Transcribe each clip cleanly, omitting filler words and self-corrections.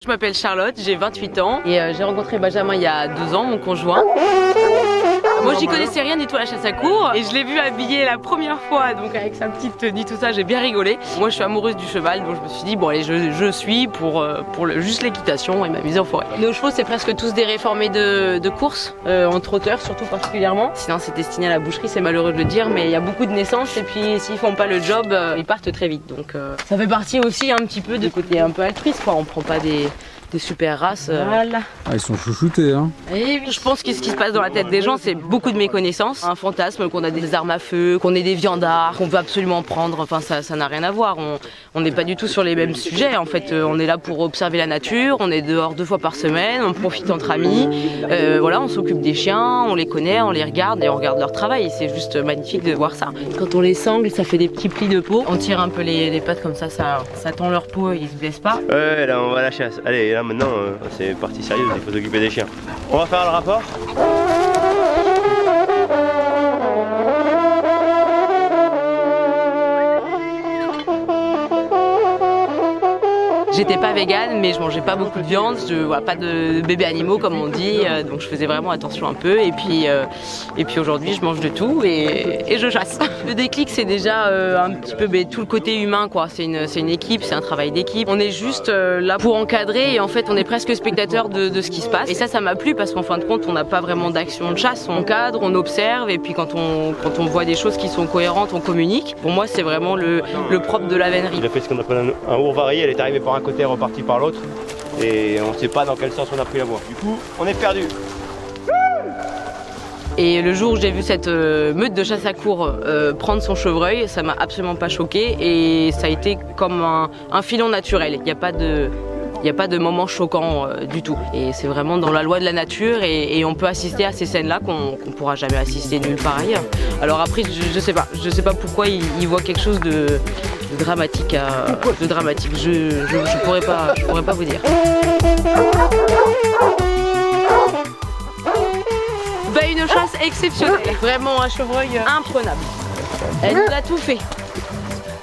Je m'appelle Charlotte, j'ai 28 ans et j'ai rencontré Benjamin il y a 2 ans, mon conjoint. Moi j'y connaissais rien du tout à la chasse à courre et je l'ai vu habillé la première fois, donc avec sa petite tenue, tout ça, j'ai bien rigolé. Moi je suis amoureuse du cheval, donc je me suis dit bon allez je suis pour juste l'équitation et m'amuser en forêt. Nos chevaux c'est presque tous des réformés de course, en trotteur surtout particulièrement. Sinon c'est destiné à la boucherie, c'est malheureux de le dire, mais il y a beaucoup de naissances et puis s'ils font pas le job, ils partent très vite. Donc ça fait partie aussi un petit peu de côté un peu altruiste quoi, on prend pas des super races. Voilà. Ah, ils sont chouchoutés hein. Et je pense que ce qui se passe dans la tête des gens, c'est beaucoup de méconnaissances. Un fantasme qu'on a des armes à feu, qu'on est des viandards, qu'on veut absolument prendre. Enfin, ça n'a rien à voir. On n'est pas du tout sur les mêmes sujets. En fait, on est là pour observer la nature. On est dehors 2 fois par semaine. On profite entre amis. Voilà, on s'occupe des chiens, on les connaît, on les regarde et on regarde leur travail. C'est juste magnifique de voir ça. Quand on les sangle, ça fait des petits plis de peau. On tire un peu les pattes comme ça tend leur peau et ils se blessent pas. Ouais, là on va à la chasse. Allez, là maintenant c'est partie sérieuse, il faut s'occuper des chiens. On va faire le rapport. J'étais pas végane, mais je mangeais pas beaucoup de viande, pas de bébés animaux comme on dit, donc je faisais vraiment attention un peu. Et puis aujourd'hui, je mange de tout et je chasse. Le déclic, c'est déjà un petit peu tout le côté humain, quoi. C'est une équipe, c'est un travail d'équipe. On est juste là pour encadrer et en fait, on est presque spectateur de ce qui se passe. Et ça m'a plu parce qu'en fin de compte, on n'a pas vraiment d'action de chasse. On cadre, on observe et puis quand on voit des choses qui sont cohérentes, on communique. Pour moi, c'est vraiment le propre de la vénerie. Il a fait ce qu'on appelle un ours varié, elle est arrivée par un côté, repartie par l'autre et on ne sait pas dans quel sens on a pris la voie. Du coup, on est perdu. Et le jour où j'ai vu cette meute de chasse à courre prendre son chevreuil, ça m'a absolument pas choqué et ça a été comme un filon naturel. Il n'y a pas de moment choquant du tout. Et c'est vraiment dans la loi de la nature et on peut assister à ces scènes-là qu'on pourra jamais assister nulle part ailleurs. Alors après, je sais pas pourquoi il voit quelque chose de dramatique. Je pourrais pas vous dire. Bah, une chasse exceptionnelle, vraiment un chevreuil imprenable. Elle nous a tout fait.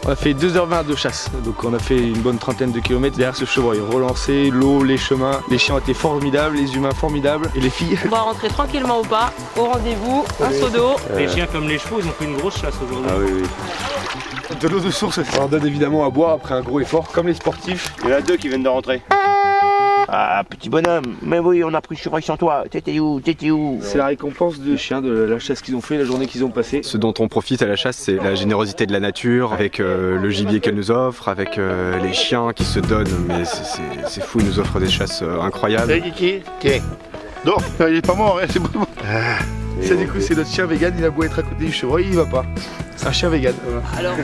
On a fait 2h20 de chasse, donc on a fait une bonne trentaine de kilomètres derrière ce chevreuil. Relancé, l'eau, les chemins, les chiens étaient formidables, les humains formidables et les filles. On va rentrer tranquillement au pas, au rendez-vous, un seau d'eau. Les chiens comme les chevaux, ils ont fait une grosse chasse aujourd'hui. Ah oui, oui. De l'eau de source, ça leur donne évidemment à boire après un gros effort, comme les sportifs. Il y en a 2 qui viennent de rentrer. Ah, petit bonhomme, mais oui, on a pris le chevreuil sans toi. T'étais où? C'est la récompense des chiens de la chasse qu'ils ont fait, la journée qu'ils ont passée. Ce dont on profite à la chasse, c'est la générosité de la nature, avec le gibier qu'elle nous offre, avec les chiens qui se donnent, mais c'est fou, ils nous offrent des chasses incroyables. Hey Kiki, tiens. Non, il est pas mort, hein, c'est bon. Ça du coup c'est notre chien vegan, il a beau être à côté du chevreuil, il va pas. C'est un chien vegan. Voilà. Alors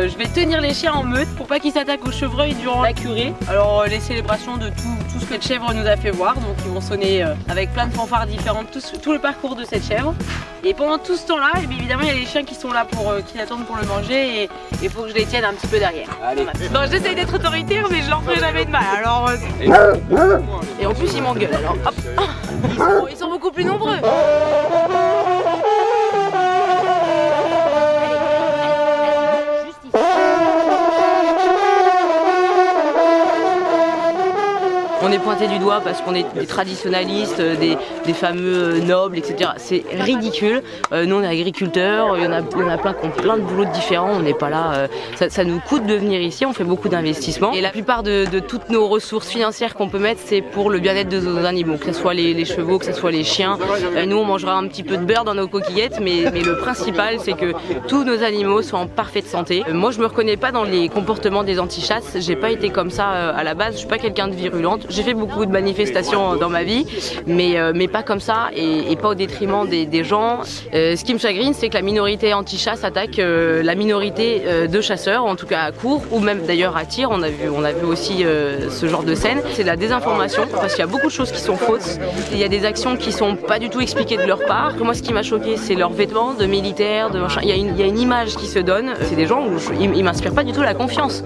je vais tenir les chiens en meute pour pas qu'ils s'attaquent au chevreuil durant la curée. Alors les célébrations de tout ce que cette chèvre nous a fait voir, donc ils vont sonner avec plein de fanfares différentes tout le parcours de cette chèvre. Et pendant tout ce temps-là, évidemment il y a les chiens qui sont là qui attendent pour le manger et il faut que je les tienne un petit peu derrière. Allez. Non, j'essaye d'être autoritaire mais je leur ferai jamais de mal. Alors et en plus ils m'engueulent. Alors hop, ils sont beaucoup plus nombreux. On est pointé du doigt parce qu'on est des traditionalistes, des fameux nobles, etc. C'est ridicule. Nous on est agriculteurs, il y en a plein qui ont plein de boulots différents, on n'est pas là. Ça nous coûte de venir ici, on fait beaucoup d'investissements. Et la plupart de toutes nos ressources financières qu'on peut mettre, c'est pour le bien-être de nos animaux, que ce soit les chevaux, que ce soit les chiens. Nous on mangera un petit peu de beurre dans nos coquillettes, mais le principal c'est que tous nos animaux soient en parfaite santé. Moi je me reconnais pas dans les comportements des anti-chasses, j'ai pas été comme ça à la base, je suis pas quelqu'un de virulente. J'ai fait beaucoup de manifestations dans ma vie, mais pas comme ça et pas au détriment des gens. Ce qui me chagrine, c'est que la minorité anti-chasse attaque la minorité de chasseurs, en tout cas à court ou même d'ailleurs à tir. On a vu aussi ce genre de scène. C'est de la désinformation parce qu'il y a beaucoup de choses qui sont fausses. Il y a des actions qui sont pas du tout expliquées de leur part. Moi, ce qui m'a choqué, c'est leurs vêtements de militaires, de machin. Il y a une image qui se donne. C'est des gens où ils m'inspirent pas du tout la confiance.